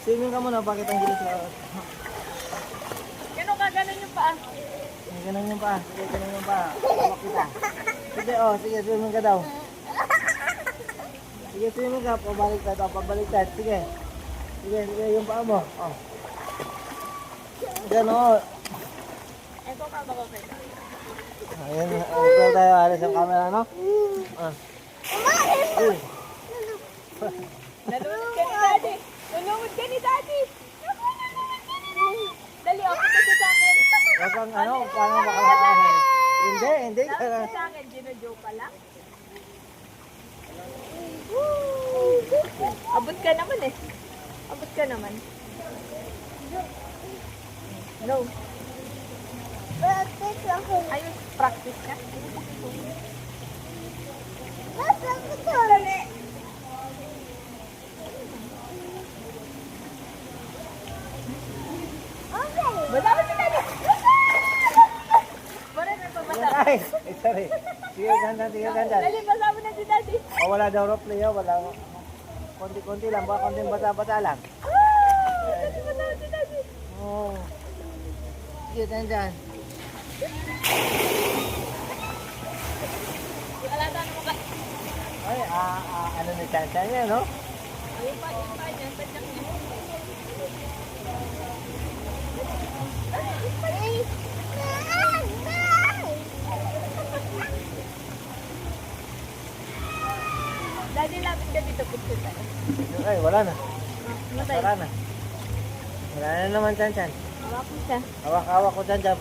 Swimming ka muna, bakit ang gilis ka? Ganun ka, ganun yung paa. Ganun yung paa. Sige, ganun yung paa. Tawag kita. Sige, oh, sige, swimming ka daw. Sige, swimming ka. Pabaliktad, oh, pabaliktad. Sige. Sige, sige, yung paa mo. Oh. Ganun. Ito ka ba ko kita? Ayan, ito tayo. Alis ang camera, no? Ah. Uy. Nalunod ka ni Daddy. Nalunod ka ni Daddy. Dali, okay ka sa akin. Huwag kang ano, paano makakahin? Hindi, hindi ka. Dapat sa akin, gino-joke ka lang. Abot ka naman eh. Abot ka naman. No. Ayun, practice ka. Dali. Basa mo si Daddy. Wala na pa basa. Ay, sorry. Sige, ganda, sige, ganda. Dali, basa mo na si Daddy. Oh, wala daw roleplay, oh, wala. Konti-konti lang, ba? Konting basa-basa lang. Dali, basa mo si Daddy. Oh. Sige, ganda. Alata na mo ka. Ay, ano na chance niya, no? Ayun pa niya. Tadyak niya. Daddy, lapit ka dito. Picture tayo. Ay, wala na. Matay. Wala na. Wala na naman, chan-chan. Hawak mo siya. Hawak-hawak ko dyan, dyan.